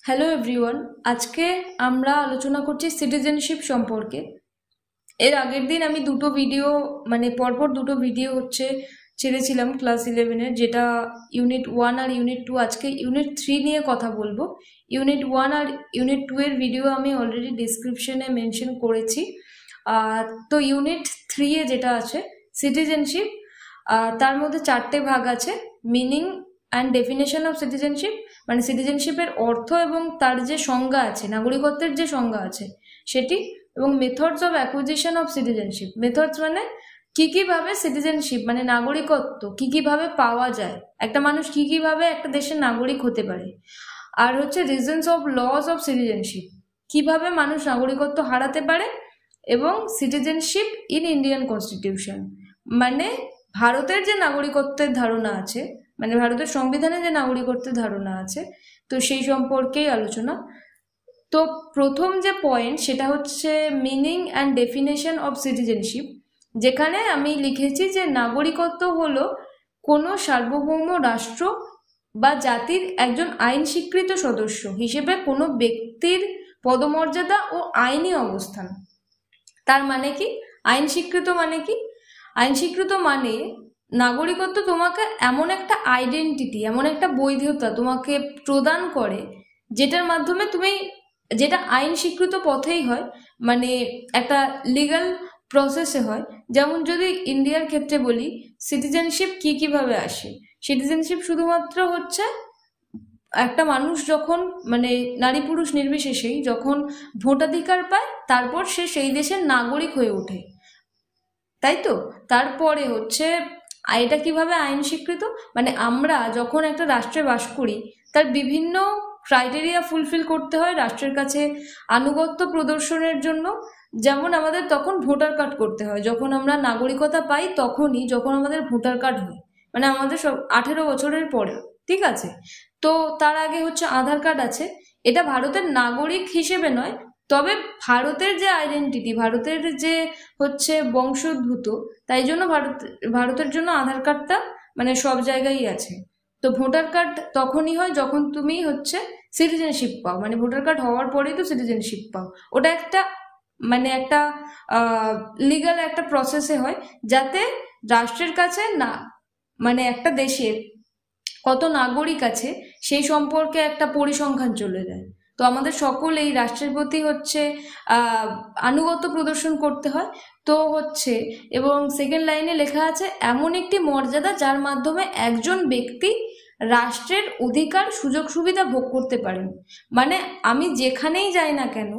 Hello everyone, আজকে আমরা আলোচনা করছি সিটিজেনশিপ সম্পর্কে। এর আগের দিন আমি পরপর দুটো ভিডিও ছেড়েছিলাম ক্লাস 11-এর, যেটা ইউনিট 1 আর ইউনিট 2। আজকে ইউনিট 3 নিয়ে কথা বলবো। ইউনিট 1 আর ইউনিট 2 এর ভিডিও আমি অলরেডি ডিসক্রিপশনে মেনশন করেছি। তো ইউনিট 3-এ যেটা আছে সিটিজেনশিপ, তার মধ্যে 4টে ভাগ আছে। Meaning and definition of citizenship, মানে সিটিজেনশিপের অর্থ এবং তার যে সংজ্ঞা আছে, নাগরিকত্বের যে সংজ্ঞা আছে সেটি, এবং methods of acquisition of citizenship. Methods মানে কি ভাবে সিটিজেনশিপ মানে নাগরিকত্ব কি ভাবে পাওয়া যায়, একটা মানুষ কি ভাবে একটা দেশের নাগরিক হতে পারে। আর হচ্ছে reasons of loss of citizenship, কিভাবে মানুষ নাগরিকত্ব হারাতে পারে। এবং সিটিজেনশিপ ইন ইন্ডিয়ান কনস্টিটিউশন, মানে ভারতের যে নাগরিকত্বের ধারণা আছে, মানে ভারতের সংবিধানে যে নাগরিকত্বের ধারণা আছে, তো সেই সম্পর্কেই আলোচনা। তো প্রথম যে পয়েন্ট সেটা হচ্ছে meaning and definition of citizenship, যেখানে আমি লিখেছি যে নাগরিকত্ব হলো কোনো সার্বভৌম রাষ্ট্র বা জাতির একজন আইন স্বীকৃত সদস্য হিসেবে কোনো ব্যক্তির পদমর্যাদা ও আইনি অবস্থান। তার মানে কি আইন স্বীকৃত মানে কি? আইন স্বীকৃত মানে নাগরিকত্ব তোমাকে এমন একটা আইডেন্টিটি, এমন একটা বৈধতা তোমাকে প্রদান করে, যেটার মাধ্যমে তুমি, যেটা আইন স্বীকৃত পথেই হয়, মানে একটা লিগ্যাল প্রসেসে হয়। যেমন যদি ইন্ডিয়ার ক্ষেত্রে বলি, সিটিজেনশিপ কিভাবে আসে। সিটিজেনশিপ শুধুমাত্র হচ্ছে একটা মানুষ যখন, মানে নারী পুরুষ নির্বিশেষেই যখন ভোটাধিকার পায়, তারপর সে সেই দেশের নাগরিক হয়ে ওঠে, তাই তো। তারপরে হচ্ছে এটা কিভাবে আইন স্বীকৃত, মানে আমরা যখন একটা রাষ্ট্রে বাস করি, তার বিভিন্ন ক্রাইটেরিয়া ফুলফিল করতে হয় রাষ্ট্রের কাছে আনুগত্য প্রদর্শনের জন্য। যেমন আমাদের তখন ভোটার কার্ড করতে হয়, যখন আমরা নাগরিকতা পাই তখনই, যখন আমাদের ভোটার কার্ড হয়, মানে আমাদের সব 18 বছরের পরে, ঠিক আছে। তো তার আগে হচ্ছে আধার কার্ড আছে। এটা ভারতের নাগরিক হিসেবে নয়, তবে ভারতের যে আইডেন্টিটি, ভারতের যে হচ্ছে বংশোদ্ভূত, তাই জন্য ভারতের জন্য আধার কার্ডটা মানে সব জায়গায় আছে। তো ভোটার কার্ড তখনই হয় যখন তুমি হচ্ছে সিটিজেনশিপ পাও, মানে ভোটার কার্ড হওয়ার পরেই তো সিটিজেনশিপ পাও। ওটা একটা মানে একটা লিগাল একটা প্রসেসে হয়, যাতে রাষ্ট্রের কাছে না, মানে একটা দেশের কত নাগরিক আছে সেই সম্পর্কে একটা পরিসংখ্যান চলে যায়। তো আমাদের সকলেই রাষ্ট্রের প্রতি হচ্ছে আনুগত্য প্রদর্শন করতে হয়। তো হচ্ছে, এবং সেকেন্ড লাইনে লেখা আছে এমন একটি মর্যাদা যার মাধ্যমে একজন ব্যক্তি রাষ্ট্রের অধিকার সুযোগ সুবিধা ভোগ করতে পারেন। মানে আমি যেখানেই যাই না কেন,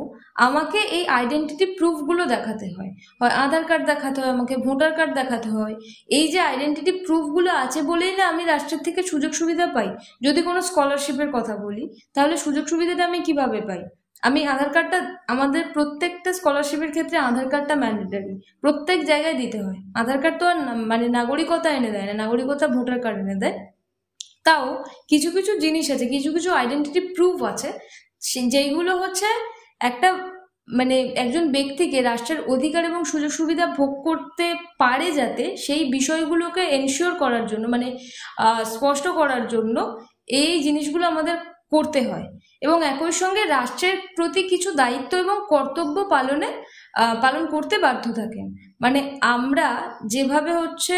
আমাকে এই আইডেন্টিটি প্রুফগুলো দেখাতে হয়। হয় আধার কার্ড দেখাতে হয়, আমাকে ভোটার কার্ড দেখাতে হয়। এই যে আইডেন্টিটি প্রুফগুলো আছে বলেই না আমি রাষ্ট্রের থেকে সুযোগ সুবিধা পাই। যদি কোনো স্কলারশিপের কথা বলি, তাহলে সুযোগ সুবিধাটা আমি কিভাবে পাই? আমি আধার কার্ডটা, আমাদের প্রত্যেকটা স্কলারশিপের ক্ষেত্রে আধার কার্ডটা ম্যান্ডেটরি, প্রত্যেক জায়গায় দিতে হয়। আধার কার্ড তো আর মানে নাগরিকতা এনে দেয় না, নাগরিকতা ভোটার কার্ড এনে দেয়। তাও কিছু কিছু জিনিস আছে, কিছু কিছু আইডেন্টিটি প্রুফ আছে, যেইগুলো হচ্ছে একটা, মানে একজন ব্যক্তিকে রাষ্ট্রের অধিকার এবং সুযোগ সুবিধা ভোগ করতে পারে, যাতে সেই বিষয়গুলোকে এনশিওর করার জন্য, মানে স্পষ্ট করার জন্য এই জিনিসগুলো আমাদের করতে হয়। এবং একই সঙ্গে রাষ্ট্রের প্রতি কিছু দায়িত্ব এবং কর্তব্য পালন করতে বাধ্য থাকেন। মানে আমরা যেভাবে হচ্ছে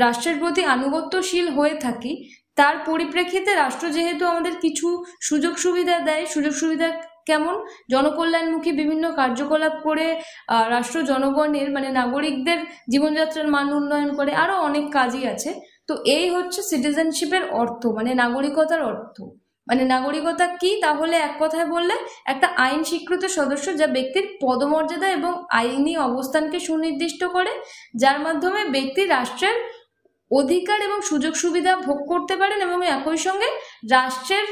রাষ্ট্রের প্রতি আনুগত্যশীল হয়ে থাকি, তার পরিপ্রেক্ষিতে রাষ্ট্র যেহেতু আমাদের কিছু সুযোগ সুবিধা দেয়। সুযোগ সুবিধা কেমন? জনকল্যাণমুখী বিভিন্ন কার্যকলাপ করে রাষ্ট্র জনগণের, মানে নাগরিকদের জীবনযাত্রার মান উন্নয়ন করে, আরো অনেক কাজই আছে। তো এই হচ্ছে সিটিজেনশিপের অর্থ, মানে নাগরিকতার অর্থ। মানে নাগরিকতা কি? তাহলে এক কথায় বললে একটা আইন স্বীকৃত সদস্য, যা ব্যক্তির পদমর্যাদা এবং আইনি অবস্থানকে সুনির্দিষ্ট করে, যার মাধ্যমে ব্যক্তি রাষ্ট্রের অধিকার এবং সুযোগ সুবিধা ভোগ করতে পারেন, এবং একই সঙ্গে রাষ্ট্রের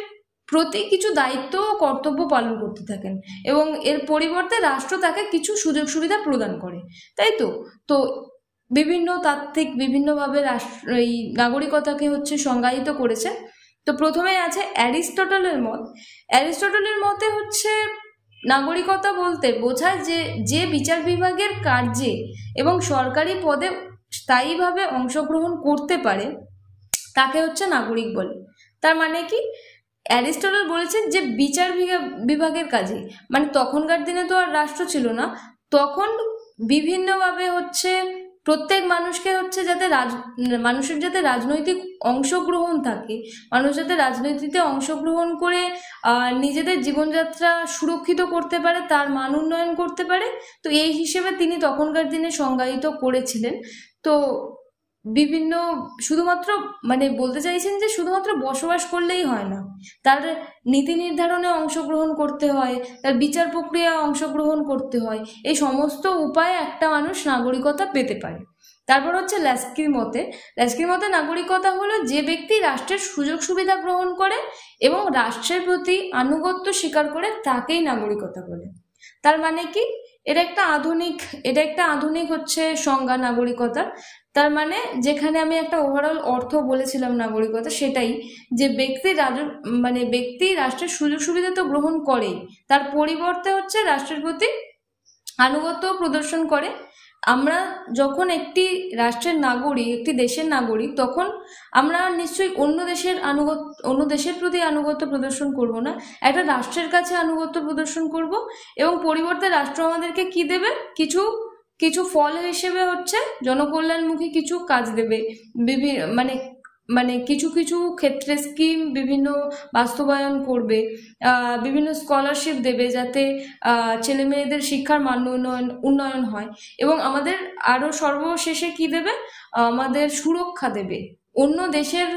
প্রতি কিছু দায়িত্ব ও কর্তব্য পালন করতে থাকেন, এবং এর পরিবর্তে রাষ্ট্র তাকে কিছু সুযোগ সুবিধা প্রদান করে, তাই তো। তো বিভিন্ন তাত্ত্বিক বিভিন্নভাবে রাষ্ট্র এই নাগরিকতাকে হচ্ছে সংজ্ঞায়িত করেছে। তো প্রথমে আছে অ্যারিস্টটলের মত। অ্যারিস্টটলের মতে হচ্ছে নাগরিকতা বলতে বোঝায় যে বিচার বিভাগের কার্যে এবং সরকারি পদে স্থায়ীভাবে অংশগ্রহণ করতে পারে, তাকে হচ্ছে নাগরিক বলে। তার মানে কি? অ্যারিস্টটল বলেছেন যে বিচার বিভাগের কাজে, মানে তখনকার দিনে তো আর রাষ্ট্র ছিল না, তখন বিভিন্নভাবে হচ্ছে প্রত্যেক মানুষকে হচ্ছে যাতে মানুষের যাতে রাজনৈতিক অংশগ্রহণ থাকে, মানুষ যাতে রাজনীতিতে অংশগ্রহণ করে নিজেদের জীবনযাত্রা সুরক্ষিত করতে পারে, তার মান উন্নয়ন করতে পারে। তো এই হিসেবে তিনি তখনকার দিনে সংজ্ঞায়িত করেছিলেন। তো বিভিন্ন শুধুমাত্র মানে বলতে চাইছেন যে শুধুমাত্র বসবাস করলেই হয় না, তার নীতি নির্ধারণে অংশগ্রহণ করতে হয়, তার বিচার প্রক্রিয়ায় অংশগ্রহণ করতে হয়। এই সমস্ত উপায়ে একটা মানুষ নাগরিকতা পেতে পারে। তারপর হচ্ছে ল্যাস্কির মতে নাগরিকতা হলো যে ব্যক্তি রাষ্ট্রের সুযোগ সুবিধা গ্রহণ করে এবং রাষ্ট্রের প্রতি আনুগত্য স্বীকার করে তাকেই নাগরিকতা বলে। তার মানে কি, এটা একটা আধুনিক হচ্ছে সংজ্ঞা নাগরিকতার। তার মানে যেখানে আমি একটা ওভারঅল অর্থ বলেছিলাম নাগরিকতা, সেটাই যে ব্যক্তি রাষ্ট্রের সুযোগ সুবিধা তো গ্রহণ করেই, তার পরিবর্তে হচ্ছে রাষ্ট্রের প্রতি আনুগত্য প্রদর্শন করে। আমরা যখন একটি রাষ্ট্রের নাগরিক, একটি দেশের নাগরিক, তখন আমরা নিশ্চয়ই অন্য দেশের প্রতি আনুগত্য প্রদর্শন করব না, একটা রাষ্ট্রের কাছে আনুগত্য প্রদর্শন করব। এবং পরিবর্তে রাষ্ট্র আমাদেরকে কি দেবে, কিছু কিছু ফল হিসেবে হচ্ছে জনকল্যাণমুখী কিছু কাজ দেবে। মানে মানে কিছু কিছু ক্ষেত্রে স্কিম বিভিন্ন বাস্তবায়ন করবে, বিভিন্ন স্কলারশিপ দেবে যাতে ছেলে মেয়েদের শিক্ষার মান উন্নয়ন হয়। এবং আমাদের আরো সর্বশেষে কি দেবে, আমাদের সুরক্ষা দেবে। অন্য দেশের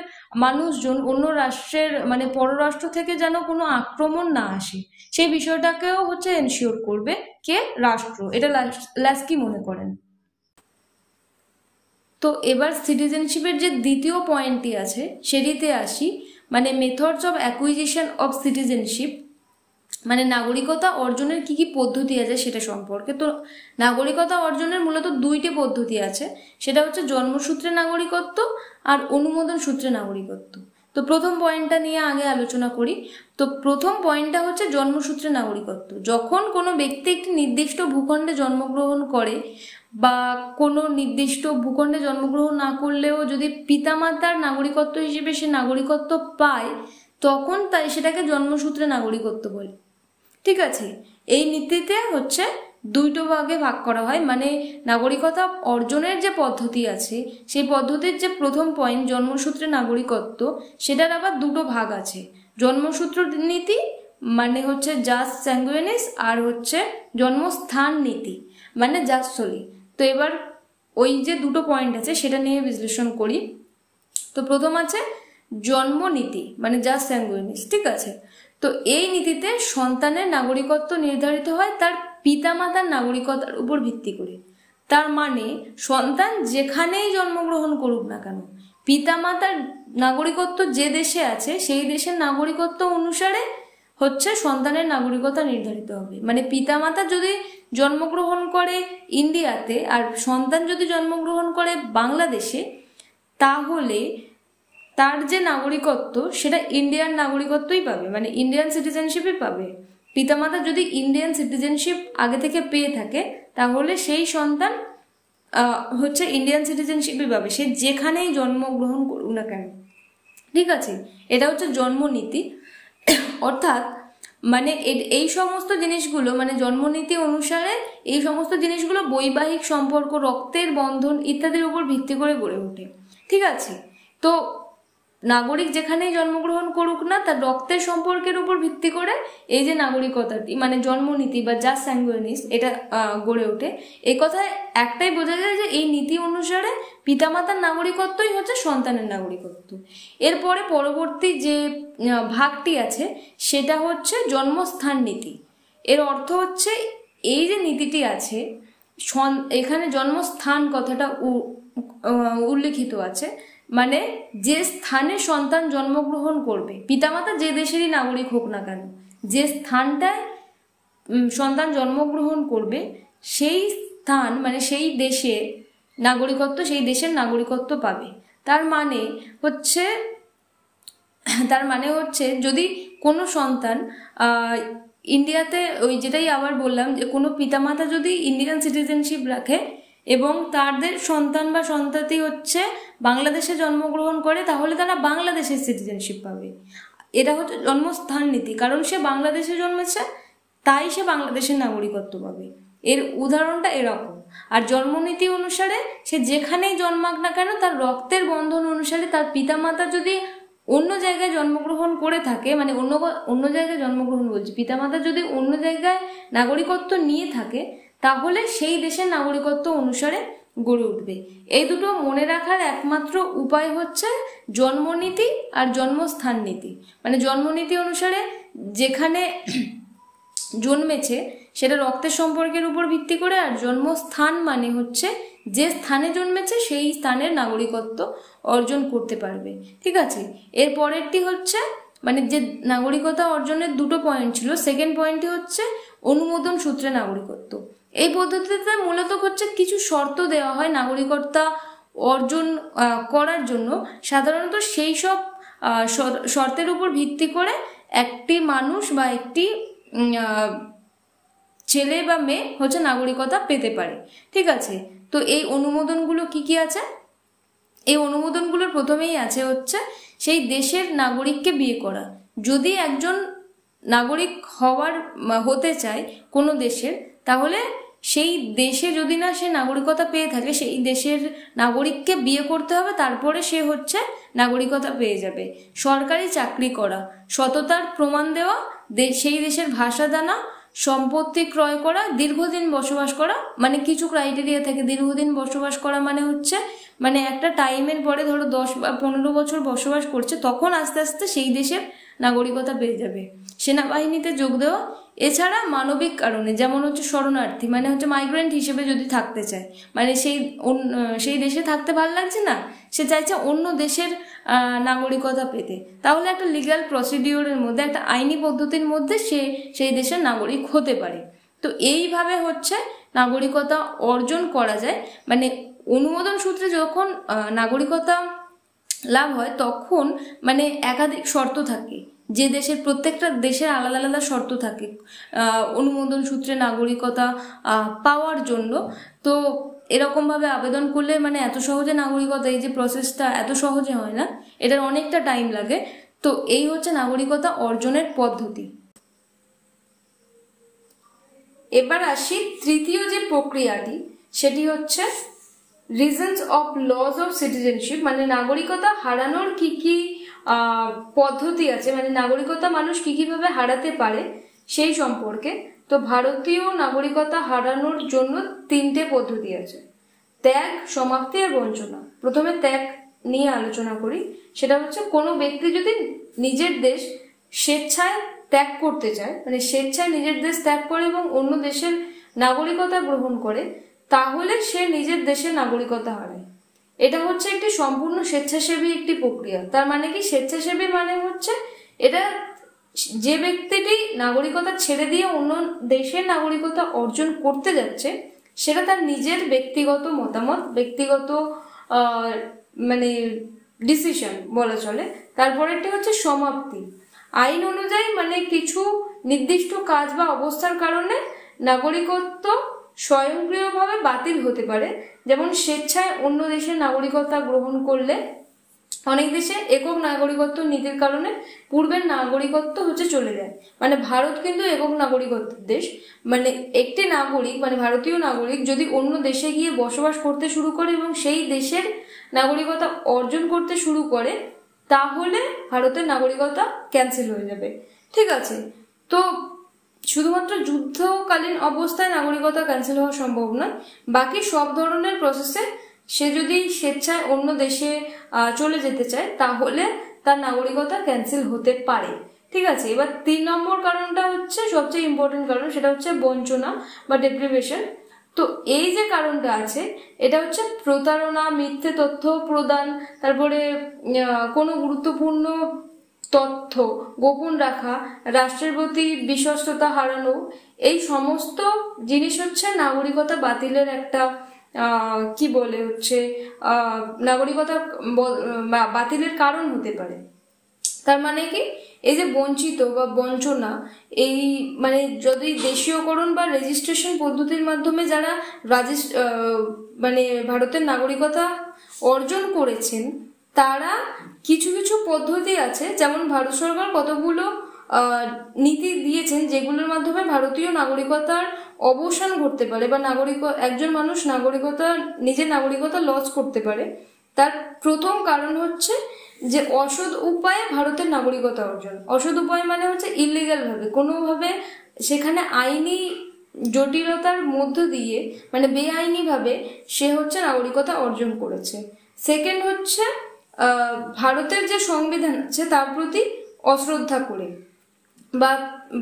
মানুষজন, অন্য রাষ্ট্রের মানে পররাষ্ট্র থেকে যেন কোনো আক্রমণ না আসে, সেই বিষয়টাকেও হচ্ছে এনশিওর করবে কে, রাষ্ট্র। এটা ল্যাস্কি মনে করেন। তো এবার সিটিজেনশিপের যে দ্বিতীয় পয়েন্টটি আছে সেটিতে আসি, মানে methods of acquisition of citizenship, মানে নাগরিকতা অর্জনের কি কি পদ্ধতি আছে সেটা সম্পর্কে। তো নাগরিকতা অর্জনের মূলত দুইটি পদ্ধতি আছে, সেটা হচ্ছে জন্মসূত্রে নাগরিকত্ব আর অনুমোদন সূত্রে নাগরিকত্ব। তো প্রথম পয়েন্টটা নিয়ে আগে আলোচনা করি। তো প্রথম পয়েন্টটা হচ্ছে জন্মসূত্রে নাগরিকত্ব। যখন কোনো ব্যক্তি একটি নির্দিষ্ট ভূখণ্ডে জন্মগ্রহণ করে বা কোনো নির্দিষ্ট ভূখণ্ডে জন্মগ্রহণ না করলেও যদি পিতামাতার নাগরিকত্ব হিসেবে সে নাগরিকত্ব পায়, তখন সেটাকে জন্মসূত্রে নাগরিকত্ব বলে। ঠিক আছে, এই নীতিতে হচ্ছে দুইটো ভাগে ভাগ করা হয়, মানে নাগরিকতা অর্জনের যে পদ্ধতি আছে সেই পদ্ধতির যে প্রথম পয়েন্ট জন্মসূত্রে নাগরিকত্ব, সেটার আবার দুটো ভাগ আছে। জন্মসূত্র নীতি মানে হচ্ছে জাস স্যাঙ্গুইনিস, আর হচ্ছে জন্মস্থান নীতি মানে জাস সোলি। তো এবার ওই যে দুটো পয়েন্ট আছে সেটা নিয়ে বিশ্লেষণ করি। তো প্রথম আছে জন্মনীতি মানে জাস স্যাঙ্গুইনিস। ঠিক আছে, তো এই নীতিতে সন্তানের নাগরিকত্ব নির্ধারিত হয় তার পিতামাতার নাগরিকতার উপর ভিত্তি করে। তার মানে সন্তান যেখানেই জন্মগ্রহণ করুক না কেন, পিতামাতার নাগরিকত্ব যে দেশে আছে সেই দেশের নাগরিকত্ব অনুসারে হচ্ছে সন্তানের নাগরিকতা নির্ধারিত হবে। মানে পিতামাতা যদি জন্মগ্রহণ করে ইন্ডিয়াতে আর সন্তান যদি জন্মগ্রহণ করে বাংলাদেশে, তাহলে তার যে নাগরিকত্ব সেটা ইন্ডিয়ান নাগরিকত্বই পাবে, মানে ইন্ডিয়ান সিটিজেনশিপই পাবে। পিতামাতা যদি ইন্ডিয়ান সিটিজেনশিপ আগে থেকে পেয়ে থাকে, তাহলে সেই সন্তান হচ্ছে ইন্ডিয়ান সিটিজেনশিপই পাবে, সে যেখানেই জন্মগ্রহণ করুক না কেন। ঠিক আছে, এটা হচ্ছে জন্মনীতি। অর্থাৎ মানে এই সমস্ত জিনিসগুলো মানে জন্মনীতি অনুসারে এই সমস্ত জিনিসগুলো বৈবাহিক সম্পর্ক, রক্তের বন্ধন ইত্যাদির উপর ভিত্তি করে গড়ে ওঠে। ঠিক আছে, তো নাগরিক যেখানেই জন্মগ্রহণ করুক না, তার রক্তের সম্পর্কের উপর ভিত্তি করে এই যে নাগরিকতাটি মানে জন্মনীতি বা জাস স্যাঙ্গুইনিস এটা গড়ে ওঠে। এই কথায় একটাই বোঝা যায় যে এই নীতি অনুসারে পিতামাতার নাগরিকত্বই হচ্ছে সন্তানের নাগরিকত্ব। এরপরে পরবর্তী যে ভাগটি আছে সেটা হচ্ছে জন্মস্থান নীতি। এর অর্থ হচ্ছে এই যে নীতিটি আছে, এখানে জন্মস্থান কথাটা উল্লেখিত আছে, মানে যে স্থানে সন্তান জন্মগ্রহণ করবে, পিতামাতা যে দেশেরই নাগরিক হোক না কেন, যে স্থানটায় সন্তান জন্মগ্রহণ করবে সেই স্থান মানে সেই দেশের নাগরিকত্ব, সেই দেশের নাগরিকত্ব পাবে। তার মানে হচ্ছে যদি কোনো সন্তান ইন্ডিয়াতে, ওই যেটাই আবার বললাম যে কোনো পিতামাতা যদি ইন্ডিয়ান সিটিজেনশিপ রাখে এবং তাদের সন্তান বা সন্ততি হচ্ছে বাংলাদেশে জন্মগ্রহণ করে, তাহলে তারা বাংলাদেশের সিটিজেনশিপ পাবে। এটা হচ্ছে জন্মস্থান নীতি, কারণ সে বাংলাদেশে জন্মেছে তাই সে বাংলাদেশের নাগরিকত্ব পাবে। এর উদাহরণটা এরকম। আর জন্মনীতি অনুসারে সে যেখানেই জন্মাক না কেন তার রক্তের বন্ধন অনুসারে তার পিতামাতা যদি অন্য জায়গায় জন্মগ্রহণ করে থাকে, মানে অন্য জায়গায় জন্মগ্রহণ বলছি, পিতামাতা যদি অন্য জায়গায় নাগরিকত্ব নিয়ে থাকে তাহলে সেই দেশের নাগরিকত্ব অনুসারে গড়ে উঠবে। এই দুটো মনে রাখার একমাত্র উপায় হচ্ছে জন্মনীতি আর জন্মস্থান নীতি। মানে জন্মনীতি অনুসারে যেখানে জন্মেছে সেটা রক্তের সম্পর্কের উপর ভিত্তি করে, আর জন্মস্থান মানে হচ্ছে যে স্থানে জন্মেছে সেই স্থানের নাগরিকত্ব অর্জন করতে পারবে। ঠিক আছে, এর পরেরটি হচ্ছে মানে যে নাগরিকতা অর্জনের দুটো পয়েন্ট ছিল, সেকেন্ড পয়েন্টটি হচ্ছে অনুমোদন সূত্রে নাগরিকত্ব। এই পদ্ধতিতে মূলত হচ্ছে কিছু শর্ত দেওয়া হয় নাগরিকত্ব অর্জন করার জন্য। সাধারণত সেই সব শর্তের উপর ভিত্তি করে একটি মানুষ বা একটি ছেলে বা মেয়ে হচ্ছে নাগরিকতা পেতে পারে। ঠিক আছে, তো এই অনুমোদনগুলো কি কি আছে? এই অনুমোদনগুলোর প্রথমেই আছে হচ্ছে সেই দেশের নাগরিককে বিয়ে করা। যদি একজন নাগরিক হতে চায় কোনো দেশের, তাহলে সেই দেশে যদি না সে নাগরিকতা পেয়ে থাকে সেই দেশের নাগরিককে বিয়ে করতে হবে, তারপরে সে হচ্ছে নাগরিকতা পেয়ে যাবে। সরকারি চাকরি করা, সততার প্রমাণ দেওয়া, সেই দেশের ভাষা জানা, সম্পত্তি ক্রয় করা, দীর্ঘদিন বসবাস করা, মানে কিছু ক্রাইটেরিয়া থাকে। দীর্ঘদিন বসবাস করা মানে হচ্ছে মানে একটা টাইমের পরে ধরো 10 বা 15 বছর বসবাস করছে, তখন আস্তে আস্তে সেই দেশের নাগরিকতা পেয়ে যাবে। সেনাবাহিনীতে যোগ দেওয়া, এছাড়া মানবিক কারণে যেমন হচ্ছে শরণার্থী, মানে হচ্ছে মাইগ্রেন্ট হিসেবে যদি থাকতে চায়, মানে সেই দেশে থাকতে ভালো লাগছে না, সে চাইছে অন্য দেশের নাগরিকতা পেতে, তাহলে একটা লিগ্যাল প্রসিডিওরের মধ্যে, একটা আইনি পদ্ধতির মধ্যে সে সেই দেশের নাগরিক হতে পারে। তো এইভাবে হচ্ছে নাগরিকতা অর্জন করা যায়। মানে অনুমোদন সূত্রে যখন নাগরিকতা লাভ হয় তখন মানে একাধিক শর্ত থাকে, যে দেশের প্রত্যেকটা দেশের আলাদা আলাদা শর্ত থাকে অনুমোদন সূত্রে নাগরিকতা পাওয়ার জন্য। তো এরকমভাবে আবেদন করলে মানে এত সহজে নাগরিকতা, এই যে প্রসেসটা এত সহজে হয় না, এটার অনেকটা টাইম লাগে। তো এই হচ্ছে নাগরিকতা অর্জনের পদ্ধতি। এবার আসি তৃতীয় যে প্রক্রিয়াটি, সেটি হচ্ছে reasons of loss of citizenship. মানে নাগরিকতা হারানোর কি কি পদ্ধতি আছে, মানে নাগরিকতা মানুষ কি কিভাবে হারাতে পারে সেই সম্পর্কে। তো ভারতীয় নাগরিকতা হারানোর জন্য 3টে পদ্ধতি আছে: ত্যাগ, সমাপ্তি আর বঞ্চনা। প্রথমে ত্যাগ নিয়ে আলোচনা করি। সেটা হচ্ছে কোনো ব্যক্তি যদি নিজের দেশ স্বেচ্ছায় ত্যাগ করতে চায়, মানে স্বেচ্ছায় নিজের দেশ ত্যাগ করে এবং অন্য দেশের নাগরিকতা গ্রহণ করে, তাহলে সে নিজের দেশের নাগরিকতা হারায়। এটা হচ্ছে একটি সম্পূর্ণ স্বেচ্ছাসেবী একটি প্রক্রিয়া। তার মানে কি, স্বেচ্ছাসেবী মানে হচ্ছে এটা যে ব্যক্তিটি নাগরিকতা ছেড়ে দিয়ে অন্য দেশের নাগরিকতা অর্জন করতে যাচ্ছে, সেটা তার নিজের ব্যক্তিগত মতামত, ব্যক্তিগত মানে ডিসিশন বলা চলে। তারপরেরটি হচ্ছে সমাপ্তি। আইন অনুযায়ী মানে কিছু নির্দিষ্ট কাজ বা অবস্থার কারণে নাগরিকত্ব স্বয়ংক্রিয়ভাবে বাতিল হতে পারে। যেমন স্বেচ্ছায় অন্য দেশের নাগরিকতা গ্রহণ করলে অনেক দেশে একক নাগরিকত্ব নীতির কারণে পূর্বের নাগরিকত্ব হচ্ছে চলে যায়। মানে ভারত কিন্তু একক নাগরিকত্বের দেশ। মানে একটি নাগরিক মানে ভারতীয় নাগরিক যদি অন্য দেশে গিয়ে বসবাস করতে শুরু করে এবং সেই দেশের নাগরিকতা অর্জন করতে শুরু করে, তাহলে ভারতের নাগরিকতা ক্যান্সেল হয়ে যাবে। ঠিক আছে, তো শুধুমাত্র যুদ্ধকালীন অবস্থায় নাগরিকতা ক্যান্সেল হওয়া সম্ভব নয়। বাকি সব ধরনের প্রসেসে সে যদি স্বেচ্ছায় অন্য দেশে চলে যেতে চায় তাহলে তার নাগরিকতা ক্যান্সেল হতে পারে। ঠিক আছে, এবার 3 নম্বর কারণটা হচ্ছে সবচেয়ে ইম্পর্টেন্ট কারণ, সেটা হচ্ছে বঞ্চনা বা ডেপ্রিভেশন। তো এই যে কারণটা আছে এটা হচ্ছে প্রতারণা, মিথ্যে তথ্য প্রদান, তারপরে কোনো গুরুত্বপূর্ণ তথ্য গোপন রাখা, রাষ্ট্রের প্রতি বিশ্বস্ততা হারানো, এই সমস্ত জিনিস হচ্ছে নাগরিকতা বাতিলের একটা কি বলে হচ্ছে নাগরিকতা বাতিলের কারণ হতে পারে। তার মানে কি, এই যে বঞ্চিত বা বঞ্চনা, এই মানে যদি দেশীয়করণ বা রেজিস্ট্রেশন পদ্ধতির মাধ্যমে যারা মানে ভারতের নাগরিকতা অর্জন করেছেন তারা কিছু কিছু পদ্ধতি আছে, যেমন ভারত সরকার কতগুলো নীতি দিয়েছেন যেগুলোর মাধ্যমে ভারতীয় নাগরিকতার অবসান ঘটতে পারে বা একজন মানুষ নিজের নাগরিকতা লস করতে পারে। তার প্রথম কারণ হচ্ছে যে অসৎ উপায়ে ভারতের নাগরিকতা অর্জন। অসৎ উপায় মানে হচ্ছে ইলিগাল ভাবে, কোনোভাবে সেখানে আইনি জটিলতার মধ্য দিয়ে, মানে বেআইনি ভাবে সে হচ্ছে নাগরিকতা অর্জন করেছে। সেকেন্ড হচ্ছে ভারতের যে সংবিধান আছে তার প্রতি অশ্রদ্ধা করে, বা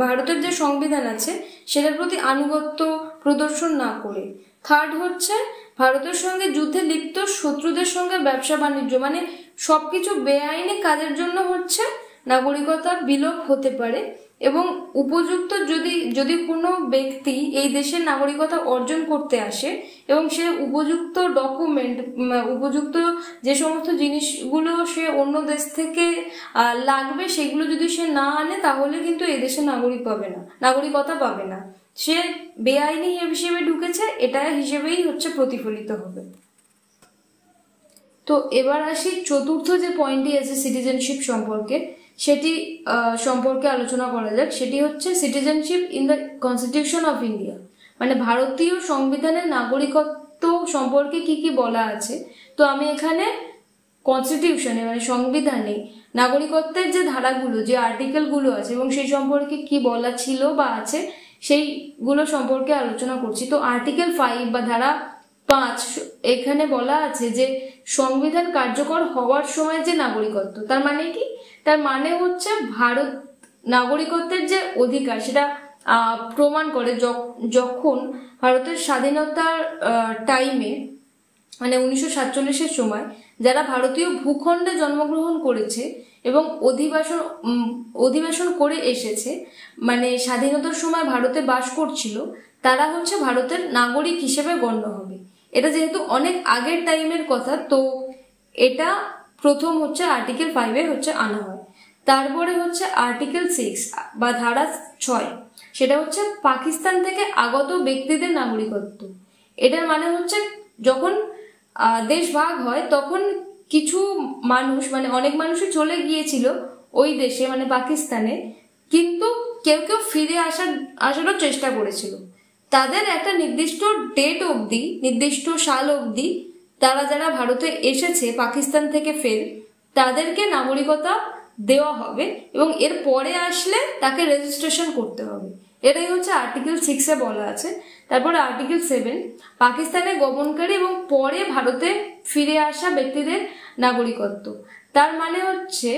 ভারতের যে সংবিধান আছে সেটার প্রতি আনুগত্য প্রদর্শন না করে। থার্ড হচ্ছে ভারতের সঙ্গে যুদ্ধে লিপ্ত শত্রুদের সঙ্গে ব্যবসা বাণিজ্য, মানে সবকিছু বেআইনি কাজের জন্য হচ্ছে নাগরিকতা বিলোপ হতে পারে। এবং উপযুক্ত যদি কোনো ব্যক্তি এই দেশের নাগরিকতা অর্জন করতে আসে এবং সে উপযুক্ত ডকুমেন্ট, উপযুক্ত যে সমস্ত জিনিসগুলো সে অন্য দেশ থেকে লাগবে সেগুলো যদি সে না আনে, তাহলে কিন্তু এই দেশের নাগরিকতা পাবে না। সে বেআইনি হিসেবে ঢুকেছে, এটা হিসেবেই হচ্ছে প্রতিফলিত হবে। তো এবার আসি চতুর্থ যে পয়েন্টটি আছে সিটিজেনশিপ সম্পর্কে, সেটি সম্পর্কে আলোচনা করা যাক। সেটি হচ্ছে citizenship in the constitution of India, মানে ভারতীয় সংবিধানের নাগরিকত্ব সম্পর্কে কি কি বলা আছে। তো আমি এখানে কনস্টিটিউশনে মানে সংবিধানে নাগরিকত্বের যে ধারাগুলো, যে আর্টিকেলগুলো আছে এবং সেই সম্পর্কে কি বলা ছিল বা আছে সেইগুলো সম্পর্কে আলোচনা করছি। তো আর্টিকেল 5 বা ধারা 5 এখানে বলা আছে যে সংবিধান কার্যকর হওয়ার সময় যে নাগরিকত্ব, তার মানে কি? তার মানে হচ্ছে ভারত নাগরিকত্বের যে অধিকার সেটা প্রমাণ করে যখন ভারতের স্বাধীনতার টাইমে, মানে 1947-এর সময় যারা ভারতীয় ভূখণ্ডে জন্মগ্রহণ করেছে এবং অধিবাসন করে এসেছে, মানে স্বাধীনতার সময় ভারতে বাস করছিল, তারা হচ্ছে ভারতের নাগরিক হিসেবে গণ্য হবে। এটা যেহেতু অনেক আগের টাইমের কথা, তো এটা প্রথম হচ্ছে আর্টিকেল 5-এ হচ্ছে আনা হয়। তারপরে হচ্ছে আর্টিকেল 6 বা ধারা 6, সেটা হচ্ছে পাকিস্তান থেকে আগত ব্যক্তিদের নাগরিকত্ব। এটার মানে হচ্ছে যখন দেশ ভাগ হয় তখন কিছু মানুষ, মানে অনেক মানুষই চলে গিয়েছিল ওই দেশে, মানে পাকিস্তানে, কিন্তু কেউ কেউ ফিরে আসারও চেষ্টা করেছিল। তাদের একটা নির্দিষ্ট ডেট অবধি, নির্দিষ্ট সাল অবধি তারা যারা ভারতে এসেছে পাকিস্তান থেকে ফের, তাদেরকে নাগরিকতা দেওয়া হবে এবং এর পরে আসলে তাকে রেজিস্ট্রেশন করতে হবে। এটাই হচ্ছে আর্টিকেল 6-এ বলা আছে। তারপরে আর্টিকেল 7, পাকিস্তানে গমনকারী এবং পরে ভারতে ফিরে আসা ব্যক্তিদের নাগরিকত্ব। তার মানে হচ্ছে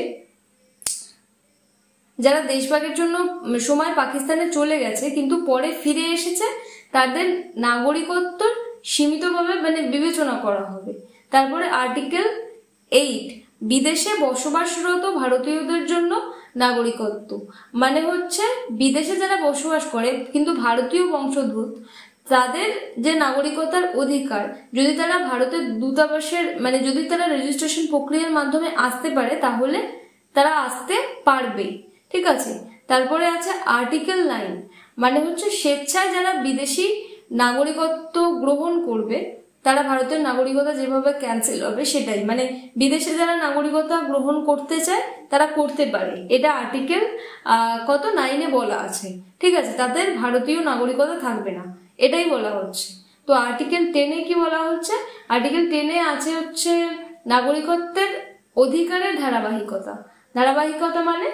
যারা দেশভাগের জন্য সময় পাকিস্তানে চলে গেছে কিন্তু পরে ফিরে এসেছে, তাদের নাগরিকত্ব সীমিতভাবে মানে বিবেচনা করা হবে। তারপরে আর্টিকেল 8, বিদেশে বসবাসরত ভারতীয়দের জন্য নাগরিকত্ব, মানে হচ্ছে বিদেশে যারা বসবাস করে কিন্তু ভারতীয় বংশোদ্ভূত, তাদের যে নাগরিকতার অধিকার, যদি তারা ভারতের দূতাবাসের, মানে যদি তারা রেজিস্ট্রেশন প্রক্রিয়ার মাধ্যমে আসতে পারে তাহলে তারা আসতে পারবে, ঠিক আছে। তারপরে আছে আর্টিকেল 9, মানে হচ্ছে স্বেচ্ছায় যারা বিদেশি নাগরিকত্ব গ্রহণ করবে, তারা ভারতের নাগরিকতা যেভাবে ক্যান্সেল হবে সেটাই, মানে বিদেশে যারা নাগরিকতা গ্রহণ করতে চায় তারা করতে পারে। এটা আর্টিকেল 9-এ বলা আছে, ঠিক আছে। তাদের ভারতীয় নাগরিকতা থাকবে না, এটাই বলা হচ্ছে। তো আর্টিকেল 10-এ কি বলা হচ্ছে? আর্টিকেল 10-এ আছে হচ্ছে নাগরিকত্বের অধিকারের ধারাবাহিকতা মানে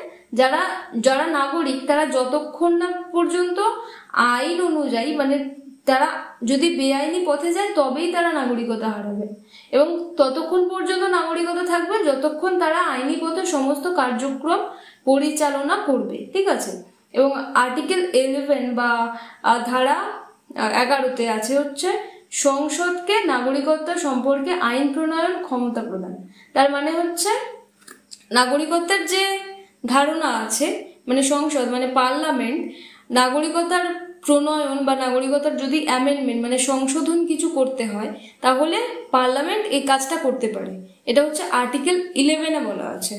যারা নাগরিক তারা যতক্ষণ না পর্যন্ত আইন অনুযায়ী, মানে তারা যদি বেআইনি পথে যায় তবেই তারা নাগরিকতা হারাবে, এবং ততক্ষণ পর্যন্ত নাগরিকতা থাকবে যতক্ষণ তারা আইনি পথে সমস্ত কার্যক্রম পরিচালনা করবে, ঠিক আছে। এবং আর্টিকেল 11 বা ধারা 11-তে আছে হচ্ছে সংসদকে নাগরিকত্ব সম্পর্কে আইন প্রণয়ন ক্ষমতা প্রদান। তার মানে হচ্ছে নাগরিকত্বের যে ধারণা আছে, মানে সংসদ মানে পার্লামেন্ট নাগরিকতার প্রণয়ন বা নাগরিকতার যদি অ্যামেন্ডমেন্ট মানে সংশোধন কিছু করতে হয় তাহলে পার্লামেন্ট এই কাজটা করতে পারে। এটা হচ্ছে আর্টিকেল 11-এ বলা আছে।